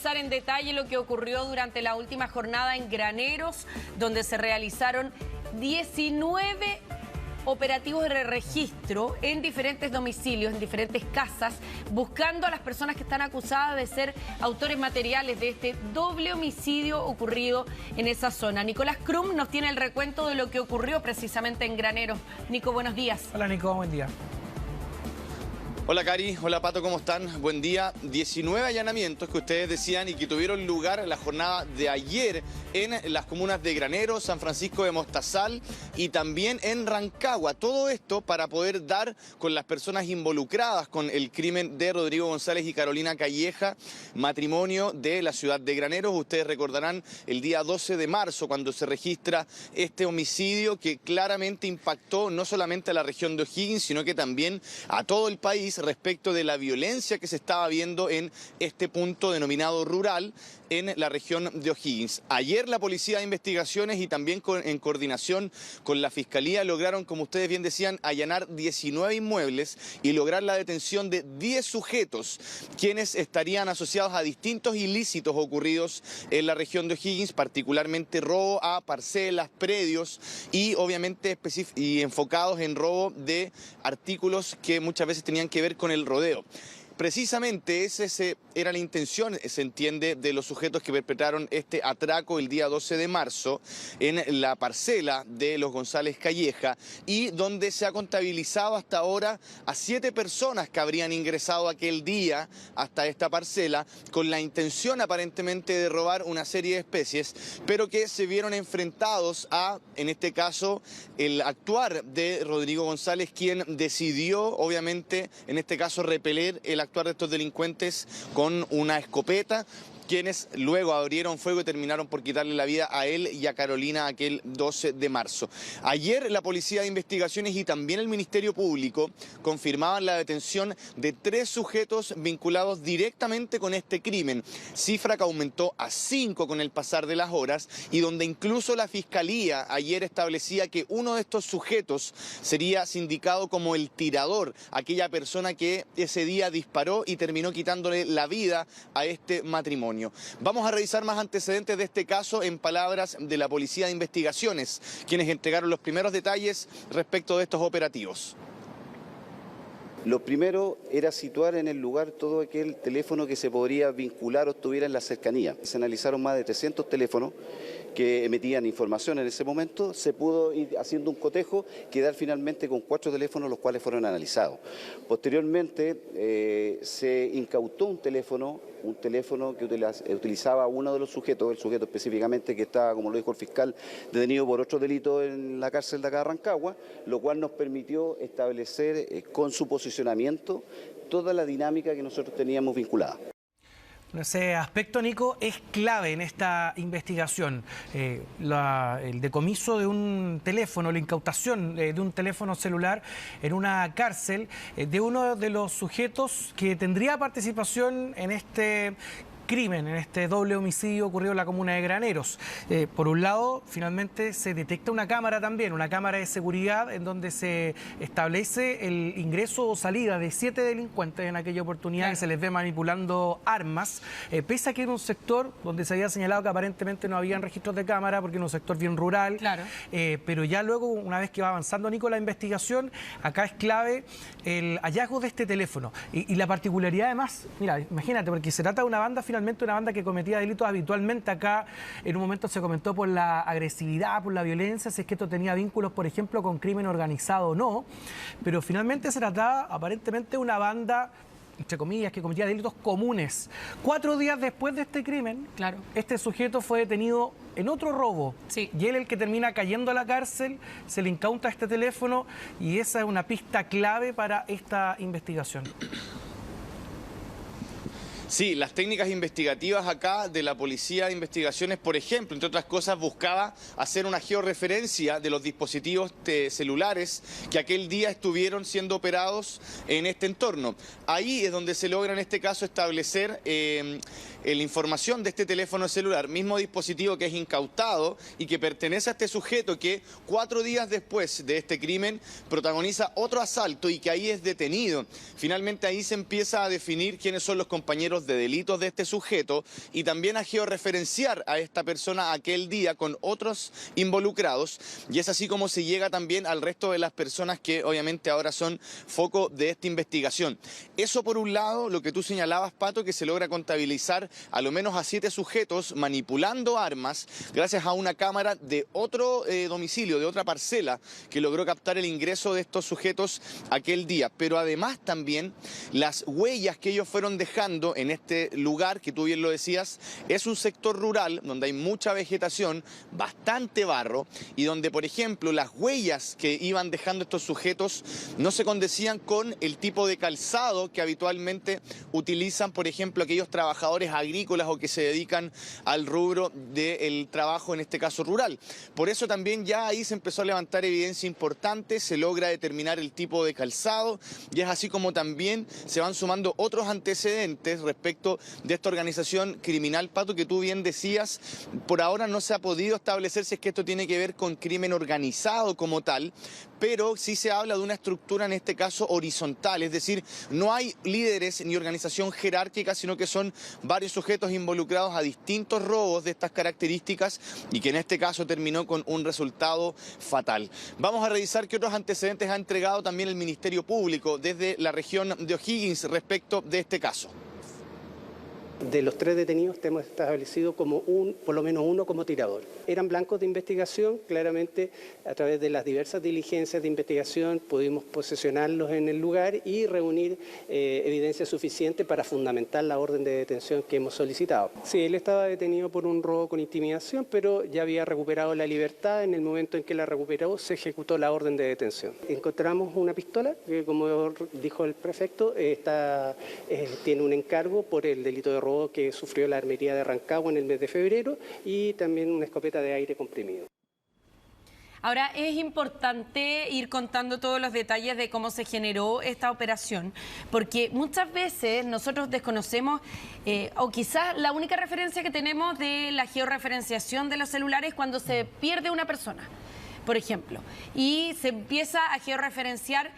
revisar en detalle lo que ocurrió durante la última jornada en Graneros, donde se realizaron 19 operativos de registro en diferentes domicilios, en diferentes casas, buscando a las personas que están acusadas de ser autores materiales de este doble homicidio ocurrido en esa zona. Nicolás Krum nos tiene el recuento de lo que ocurrió precisamente en Graneros. Nico, buenos días. Hola Nico, buen día. Hola Cari, hola Pato, ¿cómo están? Buen día. 19 allanamientos que ustedes decían y que tuvieron lugar en la jornada de ayer en las comunas de Graneros, San Francisco de Mostazal y también en Rancagua. Todo esto para poder dar con las personas involucradas con el crimen de Rodrigo González y Carolina Calleja, matrimonio de la ciudad de Graneros. Ustedes recordarán el día 12 de marzo cuando se registra este homicidio que claramente impactó no solamente a la región de O'Higgins, sino que también a todo el país respecto de la violencia que se estaba viendo en este punto denominado rural en la región de O'Higgins. Ayer la Policía de Investigaciones y también en coordinación con la Fiscalía lograron, como ustedes bien decían, allanar 19 inmuebles y lograr la detención de 10 sujetos, quienes estarían asociados a distintos ilícitos ocurridos en la región de O'Higgins, particularmente robo a parcelas, predios y obviamente enfocados en robo de artículos que muchas veces tenían que ver con el rodeo. Precisamente esa era la intención, se entiende, de los sujetos que perpetraron este atraco el día 12 de marzo en la parcela de los González Calleja y donde se ha contabilizado hasta ahora a 7 personas que habrían ingresado aquel día hasta esta parcela con la intención aparentemente de robar una serie de especies, pero que se vieron enfrentados a, en este caso, el actuar de Rodrigo González, quien decidió, obviamente, en este caso, repeler el actuar de estos delincuentes con una escopeta, quienes luego abrieron fuego y terminaron por quitarle la vida a él y a Carolina aquel 12 de marzo. Ayer la Policía de Investigaciones y también el Ministerio Público confirmaban la detención de 3 sujetos vinculados directamente con este crimen, cifra que aumentó a 5 con el pasar de las horas y donde incluso la Fiscalía ayer establecía que uno de estos sujetos sería sindicado como el tirador, aquella persona que ese día disparó y terminó quitándole la vida a este matrimonio. Vamos a revisar más antecedentes de este caso en palabras de la Policía de Investigaciones, quienes entregaron los primeros detalles respecto de estos operativos. Lo primero era situar en el lugar todo aquel teléfono que se podría vincular o estuviera en la cercanía. Se analizaron más de 300 teléfonos que emitían información en ese momento. Se pudo ir haciendo un cotejo, quedar finalmente con 4 teléfonos, los cuales fueron analizados. Posteriormente se incautó un teléfono que utilizaba uno de los sujetos, el sujeto específicamente que estaba, como lo dijo el fiscal, detenido por otro delito en la cárcel de acá de Rancagua, lo cual nos permitió establecer con su posicionamiento toda la dinámica que nosotros teníamos vinculada. Ese aspecto, Nico, es clave en esta investigación. El decomiso de un teléfono, la incautación de un teléfono celular en una cárcel de uno de los sujetos que tendría participación en este crimen, en este doble homicidio ocurrido en la comuna de Graneros. Por un lado, finalmente se detecta una cámara también, una cámara de seguridad en donde se establece el ingreso o salida de 7 delincuentes en aquella oportunidad, que se les ve manipulando armas, pese a que era un sector donde se había señalado que aparentemente no habían registros de cámara porque era un sector bien rural. Claro. Pero ya luego, una vez que va avanzando, Nico, la investigación, acá es clave el hallazgo de este teléfono. Y la particularidad además, mira, imagínate, porque se trata de una banda finalmente una banda que cometía delitos habitualmente. Acá en un momento se comentó por la agresividad, por la violencia, si es que esto tenía vínculos, por ejemplo, con crimen organizado o no, pero finalmente se trataba aparentemente de una banda, entre comillas, que cometía delitos comunes. 4 días después de este crimen, claro, este sujeto fue detenido en otro robo. Sí. Y él, el que termina cayendo a la cárcel, se le incauta este teléfono y esa es una pista clave para esta investigación. Sí, las técnicas investigativas acá de la Policía de Investigaciones, por ejemplo, entre otras cosas, buscaba hacer una georreferencia de los dispositivos celulares que aquel día estuvieron siendo operados en este entorno. Ahí es donde se logra en este caso establecer la información de este teléfono celular, mismo dispositivo que es incautado y que pertenece a este sujeto que 4 días después de este crimen protagoniza otro asalto y que ahí es detenido. Finalmente ahí se empieza a definir quiénes son los compañeros de delitos de este sujeto y también a georreferenciar a esta persona aquel día con otros involucrados, y es así como se llega también al resto de las personas que obviamente ahora son foco de esta investigación. Eso por un lado, lo que tú señalabas, Pato, que se logra contabilizar a lo menos a 7 sujetos manipulando armas gracias a una cámara de otro domicilio, de otra parcela, que logró captar el ingreso de estos sujetos aquel día. Pero además también las huellas que ellos fueron dejando en este lugar, que tú bien lo decías, es un sector rural donde hay mucha vegetación, bastante barro, y donde, por ejemplo, las huellas que iban dejando estos sujetos no se condecían con el tipo de calzado que habitualmente utilizan, por ejemplo, aquellos trabajadores agrícolas o que se dedican al rubro del trabajo, en este caso rural. Por eso también ya ahí se empezó a levantar evidencia importante, se logra determinar el tipo de calzado, y es así como también se van sumando otros antecedentes respecto de esta organización criminal, Pato, que tú bien decías. Por ahora no se ha podido establecer si es que esto tiene que ver con crimen organizado como tal, pero sí se habla de una estructura, en este caso horizontal, es decir, no hay líderes ni organización jerárquica, sino que son varios sujetos involucrados a distintos robos de estas características y que en este caso terminó con un resultado fatal. Vamos a revisar qué otros antecedentes ha entregado también el Ministerio Público desde la región de O'Higgins respecto de este caso. De los 3 detenidos hemos establecido como por lo menos uno como tirador. Eran blancos de investigación, claramente a través de las diversas diligencias de investigación pudimos posesionarlos en el lugar y reunir evidencia suficiente para fundamentar la orden de detención que hemos solicitado. Sí, él estaba detenido por un robo con intimidación, pero ya había recuperado la libertad. En el momento en que la recuperó se ejecutó la orden de detención. Encontramos una pistola que, como dijo el prefecto, tiene un encargo por el delito de robo que sufrió la armería de Rancagua en el mes de febrero, y también una escopeta de aire comprimido. Ahora, es importante ir contando todos los detalles de cómo se generó esta operación, porque muchas veces nosotros desconocemos, o quizás la única referencia que tenemos de la georreferenciación de los celulares cuando se pierde una persona, por ejemplo, y se empieza a georreferenciar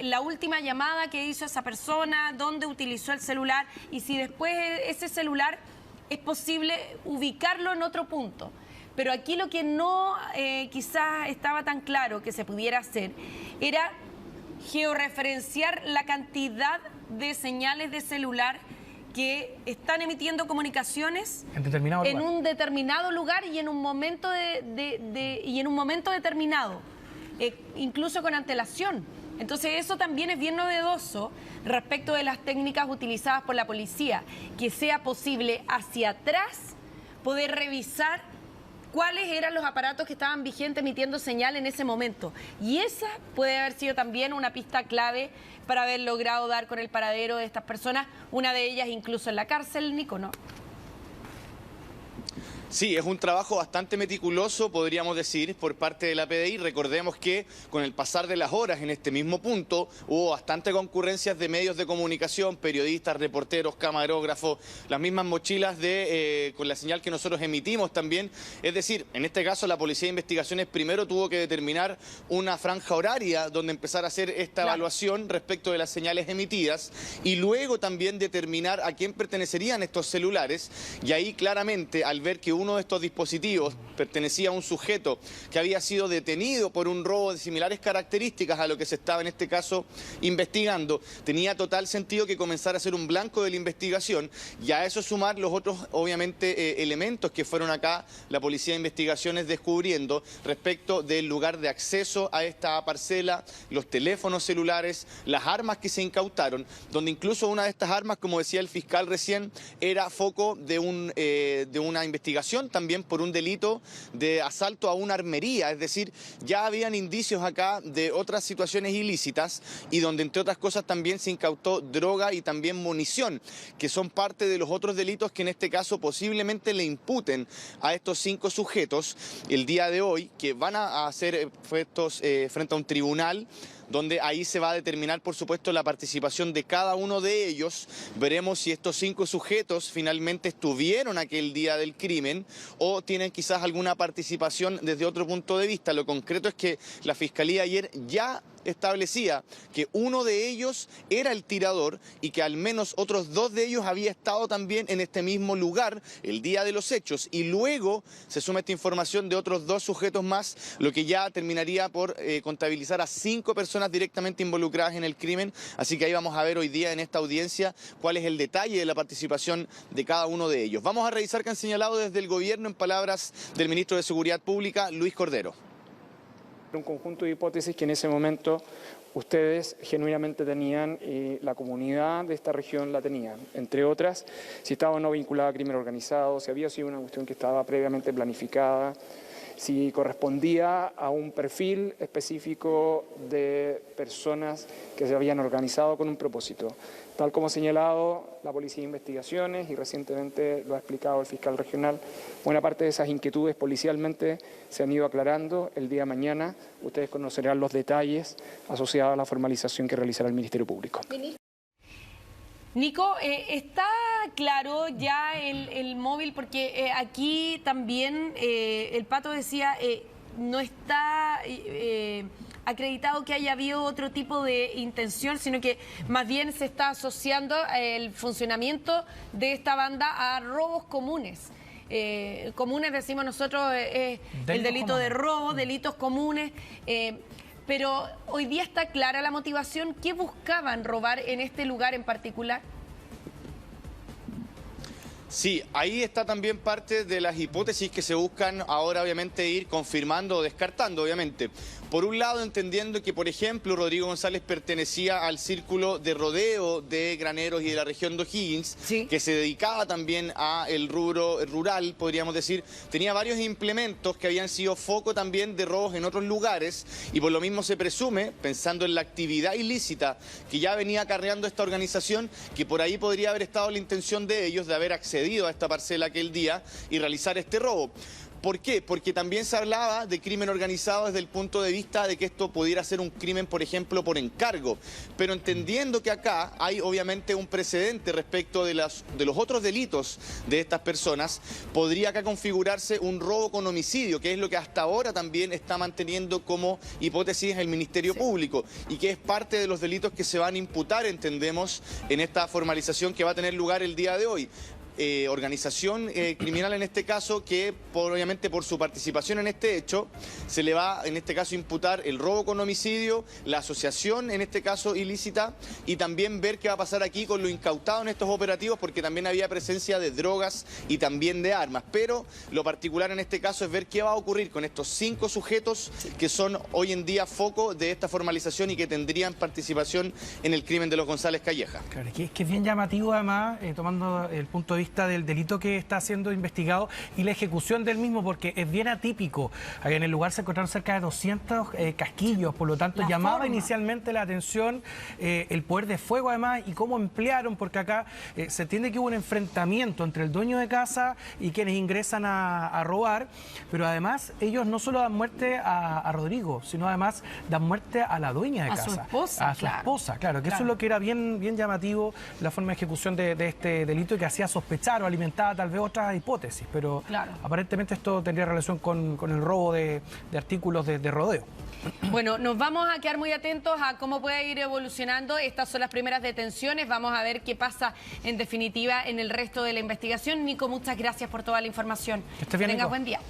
la última llamada que hizo esa persona, dónde utilizó el celular, y si después ese celular es posible ubicarlo en otro punto. Pero aquí lo que no quizás estaba tan claro que se pudiera hacer era georreferenciar la cantidad de señales de celular que están emitiendo comunicaciones en un determinado lugar y en un momento determinado, incluso con antelación. Entonces eso también es bien novedoso respecto de las técnicas utilizadas por la policía, que sea posible hacia atrás poder revisar cuáles eran los aparatos que estaban vigentes emitiendo señal en ese momento. Y esa puede haber sido también una pista clave para haber logrado dar con el paradero de estas personas, una de ellas incluso en la cárcel, Nico, ¿no? Sí, es un trabajo bastante meticuloso, podríamos decir, por parte de la PDI. Recordemos que con el pasar de las horas en este mismo punto hubo bastante concurrencias de medios de comunicación, periodistas, reporteros, camarógrafos, las mismas mochilas con la señal que nosotros emitimos también. Es decir, en este caso la Policía de Investigaciones primero tuvo que determinar una franja horaria donde empezar a hacer esta evaluación respecto de las señales emitidas y luego también determinar a quién pertenecerían estos celulares, y ahí claramente al ver que uno de estos dispositivos pertenecía a un sujeto que había sido detenido por un robo de similares características a lo que se estaba en este caso investigando, tenía total sentido que comenzara a ser un blanco de la investigación, y a eso sumar los otros, obviamente, elementos que fueron acá la Policía de Investigaciones descubriendo respecto del lugar de acceso a esta parcela, los teléfonos celulares, las armas que se incautaron, donde incluso una de estas armas, como decía el fiscal recién, era foco de una investigación también por un delito de asalto a una armería, es decir, ya habían indicios acá de otras situaciones ilícitas y donde entre otras cosas también se incautó droga y también munición, que son parte de los otros delitos que en este caso posiblemente le imputen a estos 5 sujetos el día de hoy, que van a ser puestos frente a un tribunal donde ahí se va a determinar, por supuesto, la participación de cada uno de ellos. Veremos si estos 5 sujetos finalmente estuvieron aquel día del crimen o tienen quizás alguna participación desde otro punto de vista. Lo concreto es que la Fiscalía ayer ya establecía que uno de ellos era el tirador y que al menos otros 2 de ellos había estado también en este mismo lugar el día de los hechos, y luego se suma esta información de otros 2 sujetos más, lo que ya terminaría por contabilizar a 5 personas directamente involucradas en el crimen. Así que ahí vamos a ver hoy día en esta audiencia cuál es el detalle de la participación de cada uno de ellos. Vamos a revisar qué han señalado desde el gobierno en palabras del ministro de Seguridad Pública, Luis Cordero. Un conjunto de hipótesis que en ese momento ustedes genuinamente tenían y la comunidad de esta región la tenían. Entre otras, si estaba o no vinculada a crimen organizado, si había sido una cuestión que estaba previamente planificada, si correspondía a un perfil específico de personas que se habían organizado con un propósito. Tal como ha señalado la Policía de Investigaciones y recientemente lo ha explicado el fiscal regional, buena parte de esas inquietudes policialmente se han ido aclarando. El día de mañana ustedes conocerán los detalles asociados a la formalización que realizará el Ministerio Público. Nico, ¿está claro ya el móvil? Porque aquí también el Pato decía, no está acreditado que haya habido otro tipo de intención, sino que más bien se está asociando el funcionamiento de esta banda a robos comunes. Comunes, decimos nosotros, el delito de robo, delitos comunes. Pero hoy día está clara la motivación. ¿Qué buscaban robar en este lugar en particular? Sí, ahí está también parte de las hipótesis que se buscan ahora, obviamente, ir confirmando o descartando, obviamente. Por un lado, entendiendo que, por ejemplo, Rodrigo González pertenecía al círculo de rodeo de graneros y de la región de O'Higgins, sí, que se dedicaba también al rubro rural, podríamos decir. Tenía varios implementos que habían sido foco también de robos en otros lugares, y por lo mismo se presume, pensando en la actividad ilícita que ya venía acarreando esta organización, que por ahí podría haber estado la intención de ellos de haber accedido a esta parcela aquel día y realizar este robo. ¿Por qué? Porque también se hablaba de crimen organizado desde el punto de vista de que esto pudiera ser un crimen, por ejemplo, por encargo. Pero entendiendo que acá hay obviamente un precedente respecto de los otros delitos de estas personas, podría acá configurarse un robo con homicidio, que es lo que hasta ahora también está manteniendo como hipótesis el Ministerio Público, y que es parte de los delitos que se van a imputar, entendemos, en esta formalización que va a tener lugar el día de hoy. Organización criminal en este caso, que obviamente por su participación en este hecho se le va en este caso imputar el robo con homicidio, la asociación en este caso ilícita, y también ver qué va a pasar aquí con lo incautado en estos operativos, porque también había presencia de drogas y también de armas. Pero lo particular en este caso es ver qué va a ocurrir con estos 5 sujetos que son hoy en día foco de esta formalización y que tendrían participación en el crimen de los González Calleja. Claro, que es bien llamativo además, tomando el punto de vista del delito que está siendo investigado y la ejecución del mismo, porque es bien atípico. En el lugar se encontraron cerca de 200 casquillos, por lo tanto llamaba inicialmente la atención el poder de fuego además y cómo emplearon, porque acá se entiende que hubo un enfrentamiento entre el dueño de casa y quienes ingresan a robar, pero además ellos no solo dan muerte a Rodrigo, sino además dan muerte a la dueña de casa. A su esposa. A su esposa, claro, que eso es lo que era bien llamativo, la forma de ejecución de este delito, y que hacía sospechar o alimentaba tal vez otras hipótesis, pero aparentemente esto tendría relación con el robo de artículos de rodeo. Bueno, nos vamos a quedar muy atentos a cómo puede ir evolucionando. Estas son las primeras detenciones. Vamos a ver qué pasa en definitiva en el resto de la investigación. Nico, muchas gracias por toda la información. Que estés bien, Tengas Nico. buen día.